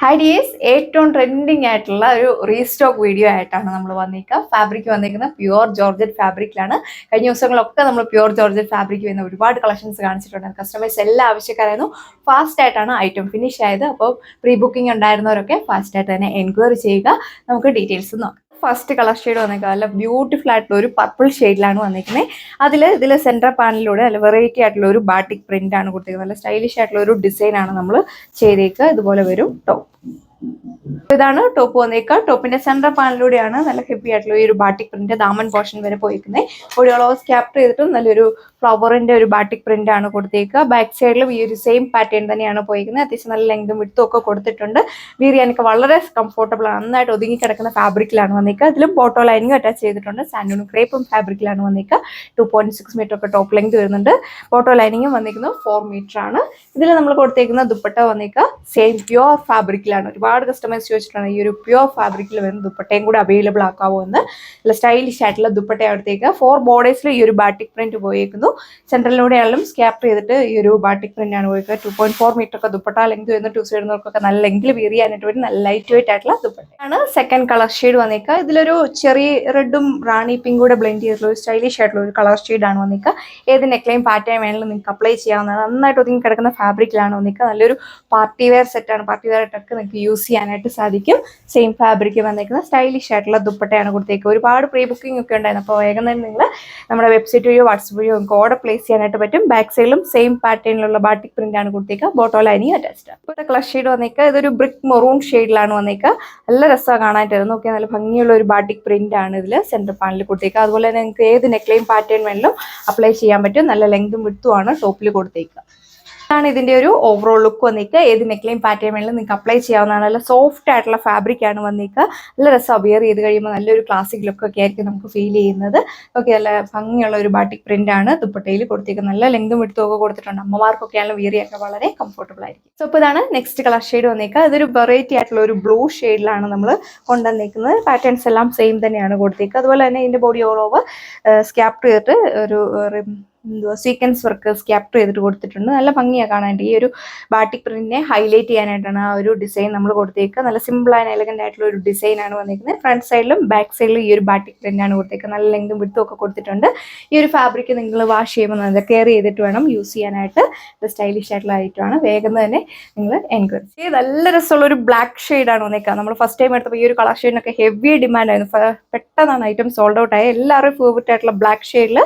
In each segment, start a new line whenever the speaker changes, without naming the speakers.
Hi dears, ഏറ്റവും trending ആയിട്ടുള്ള ഒരു റീസ്റ്റോക്ക് വീഡിയോ ആയിട്ടാണ് നമ്മൾ വന്നിരിക്കുക. ഫാബ്രിക് വന്നിരിക്കുന്നത് പ്യുവർ ജോർജറ്റ് ഫാബ്രിക്കിലാണ്. കഴിഞ്ഞ ദിവസങ്ങളൊക്കെ നമ്മൾ പ്യുവർ ജോർജറ്റ് ഫാബ്രിക് വരുന്ന ഒരുപാട് കളക്ഷൻസ് കാണിച്ചിട്ടുണ്ട്. കസ്റ്റമേഴ്സ് എല്ലാ ആവശ്യക്കാരായിരുന്നു. ഫാസ്റ്റ് ആയിട്ടാണ് ഐറ്റം ഫിനിഷ് ആയത്. അപ്പോൾ പ്രീ ബുക്കിംഗ് ഉണ്ടായിരുന്നവരൊക്കെ ഫാസ്റ്റ് ആയിട്ട് തന്നെ എൻക്വയറി ചെയ്യുക. നമുക്ക് ഡീറ്റെയിൽസ് നോക്കാം. ഫസ്റ്റ് കളർ ഷെയ്ഡ് വന്നേക്കുക നല്ല ബ്യൂട്ടിഫുൾ ആയിട്ടുള്ള ഒരു പർപ്പിൾ ഷെയ്ഡിലാണ് വന്നിരിക്കുന്നത്. ഇതിൽ സെൻട്രൽ പാനലിലൂടെ നല്ല വെറൈറ്റി ആയിട്ടുള്ള ഒരു ബാട്ടിക് പ്രിന്റ് ആണ് കൊടുത്തിരിക്കുന്നത്. നല്ല സ്റ്റൈലിഷ് ആയിട്ടുള്ള ഒരു ഡിസൈൻ ആണ് നമ്മൾ ചെയ്തേക്കുക. ഇതുപോലെ വരും ടോപ്പ്. ഇതാണ് ടോപ്പ് വന്നേക്കുക. ടോപ്പിന്റെ സെൻട്രൽ പാനലിലൂടെയാണ് നല്ല ഹെവി ആയിട്ടുള്ള ഈ ഒരു ബാട്ടിക് പ്രിന്റ് ദാമൻ പോർഷൻ വരെ പോയിരിക്കുന്നത്. ഓളോസ് ക്യാപ്റ്റർ ചെയ്തിട്ടും നല്ലൊരു ഫ്ലവറിന്റെ ഒരു ബാട്ടിക് പ്രിന്റ് ആണ് കൊടുത്തേക്കുക. ബാക്ക് സൈഡിലും ഈ ഒരു സെയിം പാറ്റേൺ തന്നെയാണ് പോയിരിക്കുന്നത്. അത്യാവശ്യം നല്ല ലെങ്തും വിട്ടും ഒക്കെ കൊടുത്തിട്ടുണ്ട്. വീറിയാനൊക്കെ വളരെ കംഫർട്ടബിൾ ആണ്. നന്നായിട്ട് ഒതുങ്ങി കിടക്കുന്ന ഫാബ്രിക്കിലാണ് വന്നേക്കുക. ഇതിലും ബോട്ടോ ലൈനിങ് അറ്റാച്ച് ചെയ്തിട്ടുണ്ട്. സാൻഡൂൺ ക്രേപ്പും ഫാബ്രിക്കിലാണ് വന്നേക്കുക. 2.6 മീറ്റർ ഒക്കെ ടോപ്പ് ലെങ്ത് വരുന്നുണ്ട്. ബോട്ടോ ലൈനിങ്ങും വന്നിരിക്കുന്നത് 4 മീറ്റർ ആണ്. ഇതിൽ നമ്മൾ കൊടുത്തേക്കുന്ന ദുപ്പട്ട വന്നേക്കുക സെയിം പ്യുവർ ഫാബ്രിക്കിലാണ്. ഒരുപാട് കസ്റ്റമേഴ്സ് ചോദിച്ചിട്ടുണ്ട് ഈ ഒരു പ്യുവർ ഫാബ്രിക്കിൽ വരുന്ന ദുപ്പട്ടയും കൂടെ അവൈലബിൾ ആക്കാവോ എന്ന്. നല്ല സ്റ്റൈലിഷ് ആയിട്ടുള്ള ദുപ്പട്ട അവിടത്തേക്ക് 4 ബോർഡേഴ്സിൽ ഈ ഒരു ബാട്ടിക് പ്രിന്റ് പോയേക്കുന്നു. സെൻട്രലിലൂടെയാണെങ്കിലും സ്കാപ്പ് ചെയ്തിട്ട് ഈ ഒരു ബാട്ടിക് പ്രിന്റ് ആണ് പോയിരിക്കുന്നത്. 2.4 മീറ്റർ ഒക്കെ ദുപ്പട്ട ലെങ്ത് വരുന്ന 2 സൈഡിനൊക്കെ നല്ല ലെങ്കിൽ വിയർ ചെയ്യാനായിട്ട് വേണ്ടി നല്ല ലൈറ്റ് വെയിറ്റ് ആയിട്ടുള്ള ദുപ്പട്ടയാണ്. സെക്കൻഡ് കളർ ഷെയ്ഡ് വന്നേക്കുക. ഇതിലൊരു ചെറിയ റെഡും റാണി പിങ്കും കൂടെ ബ്ലെൻഡ് ചെയ്തിട്ടുള്ള ഒരു സ്റ്റൈലിഷ് ആയിട്ടുള്ള ഒരു കളർ ഷെയ്ഡാണ് വന്നിക്കുക. ഏത് നെക്ലൈൻ പാറ്റേൺ വേണമെങ്കിലും നിങ്ങൾക്ക് അപ്ലൈ ചെയ്യാവുന്നതാണ്. നന്നായിട്ട് ഒതുങ്ങി കിടക്കുന്ന ഫാബ്രിക്കിലാണ് വന്നിക്കുക. നല്ലൊരു പാർട്ടി വെയർ സെറ്റാണ്. പാർട്ടി വെയർ ആയിട്ടൊക്കെ നിങ്ങൾക്ക് യൂസ് ചെയ്യാനായിട്ട് സാധിക്കും. സെയിം ഫാബ്രിക് വന്നിരിക്കുന്ന സ്റ്റൈലിഷ് ആയിട്ടുള്ള ദുപ്പട്ടയാണ് കൊടുത്തേക്കുക. ഒരുപാട് പ്രീ ബുക്കിംഗ് ഒക്കെ ഉണ്ടായിരുന്നു. അപ്പോൾ വേഗം തന്നെ നിങ്ങൾ നമ്മുടെ വെബ്സൈറ്റ് വഴിയോ വാട്സപ്പ് വഴിയോ നിങ്ങൾക്ക് ഓർഡർ പ്ലേസ് ചെയ്യാനായിട്ട് പറ്റും. ബാക്ക് സൈഡിലും സെയിം പാറ്റേണിലുള്ള ബാട്ടിക് പ്രിന്റ് ആണ് കൊടുത്തേക്കുക. ബോട്ടോ ലൈനിങ് അറ്റാച്ച്ഡ് ആണ്. ഇപ്പോഴത്തെ കളർ ഷെയ്ഡ് വന്നേക്കുക ഇതൊരു ബ്രിക്ക് മെറൂൺ ഷെയ്ഡിലാണ് വന്നേക്കുക. നല്ല രസമാണ് കാണാനായിട്ട്. നോക്കിയാൽ നല്ല ഭംഗിയുള്ള ഒരു ബാട്ടിക് പ്രിന്റ് ആണ് ഇതിൽ സെന്റർ പാനലിൽ കൊടുത്തേക്കുക. അതുപോലെ തന്നെ നിങ്ങൾക്ക് ഏത് നെക്ലൈൻ പാറ്റേൺ വേണമെങ്കിലും അപ്ലൈ ചെയ്യാൻ പറ്റും. നല്ല ലെങ്തും വിഡ്ത്തും ആണ് ടോപ്പിൽ കൊടുത്തേക്കുക. ാണ് ഇതിന്റെ ഒരു ഓവറോൾ ലുക്ക് വന്നിരിക്കുക. ഏത് നെക്ലൈൻ പാറ്റേൺ വേണമെങ്കിലും നിങ്ങൾക്ക് അപ്ലൈ ചെയ്യാവുന്നതാണ്. നല്ല സോഫ്റ്റ് ആയിട്ടുള്ള ഫാബ്രിക് ആണ് വന്നിരിക്കുക. നല്ല രസം വിയർ ചെയ്ത് കഴിയുമ്പോൾ നല്ലൊരു ക്ലാസിക് ലുക്ക് ഒക്കെ ആയിരിക്കും നമുക്ക് ഫീൽ ചെയ്യുന്നത്. ഓക്കെ, നല്ല ഭംഗിയുള്ള ഒരു ബാട്ടിക് പ്രിന്റ് ആണ് ദുപ്പട്ടയിൽ കൊടുത്തിരിക്കുന്നത്. നല്ല ലെങ്തും വിഡ്ത്തും ഒക്കെ കൊടുത്തിട്ടുണ്ട്. അമ്മമാർക്കൊക്കെയാണ് വിയർ ചെയ്യാൻ വളരെ കംഫർട്ടബിൾ ആയിരിക്കും. സോ ഇപ്പോൾ ഇതാണ് നെക്സ്റ്റ് കളർ ഷെയ്ഡ് വന്നിരിക്കുക. ഇതൊരു വെറൈറ്റി ആയിട്ടുള്ള ഒരു ബ്ലൂ ഷെയ്ഡിലാണ് നമ്മൾ കൊണ്ടുവന്നിരിക്കുന്നത്. പാറ്റേൺസ് എല്ലാം സെയിം തന്നെയാണ് കൊടുത്തിരിക്കുക. അതുപോലെ തന്നെ ഇതിന്റെ ബോഡി ഓൾ ഓവർ സ്കാപ്പ് ചെയ്തിട്ട് ഒരു സീക്വൻസ് വർക്ക് സ്കാപ്റ്റർ ചെയ്തിട്ട് കൊടുത്തിട്ടുണ്ട്. നല്ല ഭംഗിയാണ് കാണാനായിട്ട്. ഈ ഒരു ബാട്ടിക് പ്രിന്റിനെ ഹൈലൈറ്റ് ചെയ്യാനായിട്ടാണ് ആ ഒരു ഡിസൈൻ നമ്മൾ കൊടുത്തേക്കുക. നല്ല സിമ്പിൾ ആൻഡ് എലഗന്റ് ആയിട്ടുള്ള ഒരു ഡിസൈൻ ആണ് വന്നിരിക്കുന്നത്. ഫ്രണ്ട് സൈഡിലും ബാക്ക് സൈഡിലും ഈ ഒരു ബാട്ടിക് പ്രിന്റ് ആണ് കൊടുത്തേക്കുക. നല്ല ലെങ്തും വിഡ്ത്തും ഒക്കെ കൊടുത്തിട്ടുണ്ട്. ഈ ഒരു ഫാബ്രിക് നിങ്ങൾ വാഷ് ചെയ്യുമ്പോൾ നല്ല കെയർ ചെയ്തിട്ട് വേണം യൂസ് ചെയ്യാനായിട്ട്. ഇത് സ്റ്റൈലിഷ് ആയിട്ടുള്ള ഐറ്റമാണ്. വേഗം തന്നെ നിങ്ങൾ എൻക്വയറി ചെയ്ത്. നല്ല രസമുള്ള ഒരു ബ്ലാക്ക് ഷെയ്ഡാണ് വന്നേക്കുക. നമ്മൾ ഫസ്റ്റ് ടൈം എടുത്തപ്പോൾ ഈ ഒരു കളർ ഷെയ്ഡിനൊക്കെ ഹെവി ഡിമാൻഡ് ആയിരുന്നു. പെട്ടെന്നാണ് ഐറ്റം സോൾഡ് ഔട്ട് ആയത്. എല്ലാവരും ഫേവറേറ്റ് ആയിട്ടുള്ള ബ്ലാക്ക് ഷെയ്ഡിൽ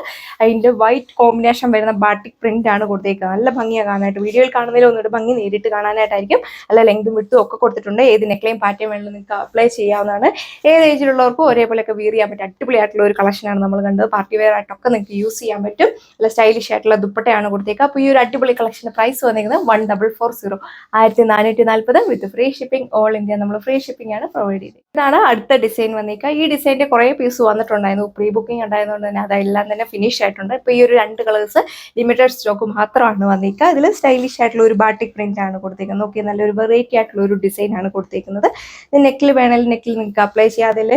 അതിൻ്റെ വൈറ്റ് കോമ്പിനേഷൻ വരുന്ന ബാട്ടിക് പ്രിന്റ് ആണ് കൊടുത്തേക്കുക. നല്ല ഭംഗിയാണ് കാണാനായിട്ട്. വീഡിയോയിൽ കാണുന്നതിൽ ഒന്നുകൂടെ ഭംഗി നേരിട്ട് കാണാനായിട്ടായിരിക്കും. നല്ല ലെങ്തും വിഡ്ത്തും ഒക്കെ കൊടുത്തിട്ടുണ്ട്. ഏത് നെക്ലൈൻ പാറ്റേൺ വേണമെങ്കിലും നിങ്ങൾക്ക് അപ്ലൈ ചെയ്യാവുന്നതാണ്. ഏത് ഏജിലുള്ളവർക്കും ഒരേപോലെയൊക്കെ വിയർ ചെയ്യാൻ പറ്റും. അടിപൊളിയായിട്ടുള്ള ഒരു കളക്ഷനാണ് നമ്മൾ കണ്ടത്. പാർട്ടി വെയർ ആയിട്ടൊക്കെ നിങ്ങൾക്ക് യൂസ് ചെയ്യാൻ പറ്റും. നല്ല സ്റ്റൈലിഷ് ആയിട്ടുള്ള ദുപ്പട്ടയാണ് കൊടുത്തേക്കുക. അപ്പോൾ ഈ ഒരു അടിപൊളി കളക്ഷൻ്റെ പ്രൈസ് വന്നിരിക്കുന്നത് 1440 1440 with free shipping. All India നമ്മൾ ഫ്രീ ഷിപ്പിംഗ് ആണ് പ്രൊവൈഡ് ചെയ്തത്. ഇതാണ് അടുത്ത ഡിസൈൻ വന്നിരിക്കുക. ഈ ഡിസൈൻ്റെ കുറേ പീസ് വന്നിട്ടുണ്ടായിരുന്നു. പ്രീ ബുക്കിംഗ് ഉണ്ടായതുകൊണ്ട് തന്നെ അതെല്ലാം തന്നെ ഫിനിഷ് ആയിട്ടുണ്ട്. ഇപ്പോൾ ഈ ഒരു 2 കളേഴ്സ് ലിമിറ്റഡ് സ്റ്റോക്ക് മാത്രമാണ് വന്നിരിക്കുക. ഇതിൽ സ്റ്റൈലിഷ് ആയിട്ടുള്ള ഒരു ബാട്ടിക് പ്രിന്റ് ആണ് കൊടുത്തേക്കുന്നത്. നോക്കി നല്ലൊരു വെറൈറ്റി ആയിട്ടുള്ള ഒരു ഡിസൈൻ ആണ് കൊടുത്തേക്കുന്നത്. ഇത് നെക്കിൽ വേണമെങ്കിൽ നെക്കിൽ നിങ്ങൾക്ക് അപ്ലൈ ചെയ്യാം. അതിൽ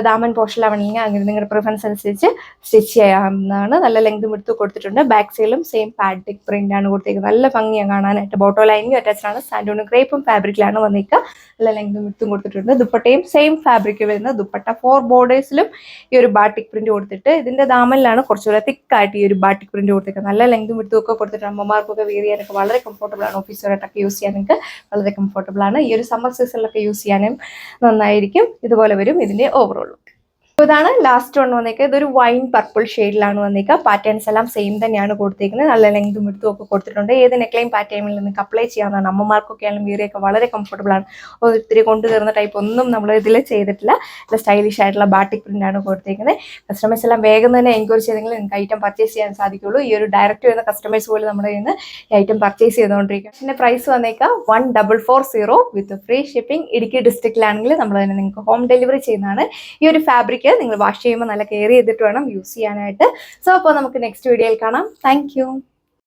ദാമൻ പോർഷനിലാണെങ്കിൽ അങ്ങനെ നിങ്ങളുടെ പ്രിഫറൻസ് അനുസരിച്ച് സ്റ്റിച്ച് ചെയ്യാവുന്നതാണ്. നല്ല ലെങ്തും വിഡ്ത്തും കൊടുത്തിട്ടുണ്ട്. ബാക്ക് സൈഡിലും സെയിം ബാട്ടിക് പ്രിന്റ് ആണ് കൊടുത്തേക്കുന്നത്. നല്ല ഭംഗിയാണ് കാണാനായിട്ട്. ബോട്ടോ ലൈനിങ് അറ്റാച്ച്ഡ് ആണ്. സാൻഡൂൺ ക്രേപ്പും ഫാബ്രിക്കിലാണ് വന്നിരിക്കുക. നല്ല ലെങ്തും വിഡ്ത്തും കൊടുത്തിട്ടുണ്ട്. ദുപ്പട്ടയും സെയിം ഫാബ്രിക് വരുന്ന ദുപ്പട്ട 4 ബോർഡേഴ്സിലും ഈ ഒരു ബാട്ടിക് പ്രിന്റ് കൊടുത്തിട്ട് ഇതിന്റെ ദാമനിലാണ് കുറച്ചുകൂടെ തിക്കായിട്ട് ഈ ഒരു ബാട്ടിക് പ്രിന്റ് കൊടുത്തിരിക്കുന്നത്. നല്ല ലെങ്തും വിഡ്ത്തും ഒക്കെ കൊടുത്തിട്ട് അമ്മമാർക്കൊക്കെ വെയർ ചെയ്യാനൊക്കെ വളരെ കംഫർട്ടബിൾ ആണ്. ഓഫീസുകാരായിട്ടൊക്കെ യൂസ് ചെയ്യാൻ നിങ്ങൾക്ക് വളരെ കംഫർട്ടബിൾ ആണ്. ഈ ഒരു സമ്മർ സീസണിലൊക്കെ യൂസ് ചെയ്യാനും നന്നായിരിക്കും. ഇതുപോലെ വരും ഇതിന്റെ ഓവറോൾ. ഇതാണ് ലാസ്റ്റ് വൺ വന്നേക്കുക. ഇതൊരു വൈൻ പർപ്പിൾ ഷെയ്ഡിലാണ് വന്നേക്കുക. പാറ്റേൺസ് എല്ലാം സെയിം തന്നെയാണ് കൊടുത്തേക്കുന്നത്. നല്ല ലെങ്തും വിഡ്ത്തും ഒക്കെ കൊടുത്തിട്ടുണ്ട്. ഏത് നെക്ലൈൻ പാറ്റേണിൽ നിങ്ങൾക്ക് അപ്ലൈ ചെയ്യാവുന്നതാണ്. അമ്മമാർക്കൊക്കെ ആയാലും വീറിയൊക്കെ വളരെ കംഫർട്ടബിൾ ആണ്. ഒത്തിരി കൊണ്ടുകയറുന്ന ടൈപ്പ് ഒന്നും നമ്മൾ ഇതിൽ ചെയ്തിട്ടില്ല. നല്ല സ്റ്റൈലിഷ് ആയിട്ടുള്ള ബാട്ടിക് പ്രിന്റ് ആണ് കൊടുത്തേക്കുന്നത്. കസ്റ്റമേഴ്സ് എല്ലാം വേഗം തന്നെ എൻക്വയറി ചെയ്തെങ്കിൽ നിങ്ങൾക്ക് ഐറ്റം പർച്ചേസ് ചെയ്യാൻ സാധിക്കുള്ളൂ. ഈ ഒരു ഡയറക്റ്റ് വരുന്ന കസ്റ്റമേഴ്സ് പോലും നമ്മുടെ കയ്യിൽ നിന്ന് ഈ ഐറ്റം പർച്ചേസ് ചെയ്തുകൊണ്ടിരിക്കുക. ഇതിന്റെ പ്രൈസ് വന്നേക്കുക 1440 വിത്ത് ഫ്രീ ഷിപ്പിംഗ്. ഇടുക്കി ഡിസ്ട്രിക്റ്റിലാണെങ്കിൽ നമ്മൾ തന്നെ നിങ്ങൾക്ക് ഹോം ഡെലിവറി ചെയ്യുന്നതാണ്. ഈ ഒരു ഫാബ്രിക് നിങ്ങൾ വാഷ് ചെയ്യുമ്പോൾ നല്ല കെയർ ചെയ്തിട്ട് വേണം യൂസ് ചെയ്യാനായിട്ട്. സോ അപ്പോൾ നമുക്ക് നെക്സ്റ്റ് വീഡിയോയിൽ കാണാം. താങ്ക്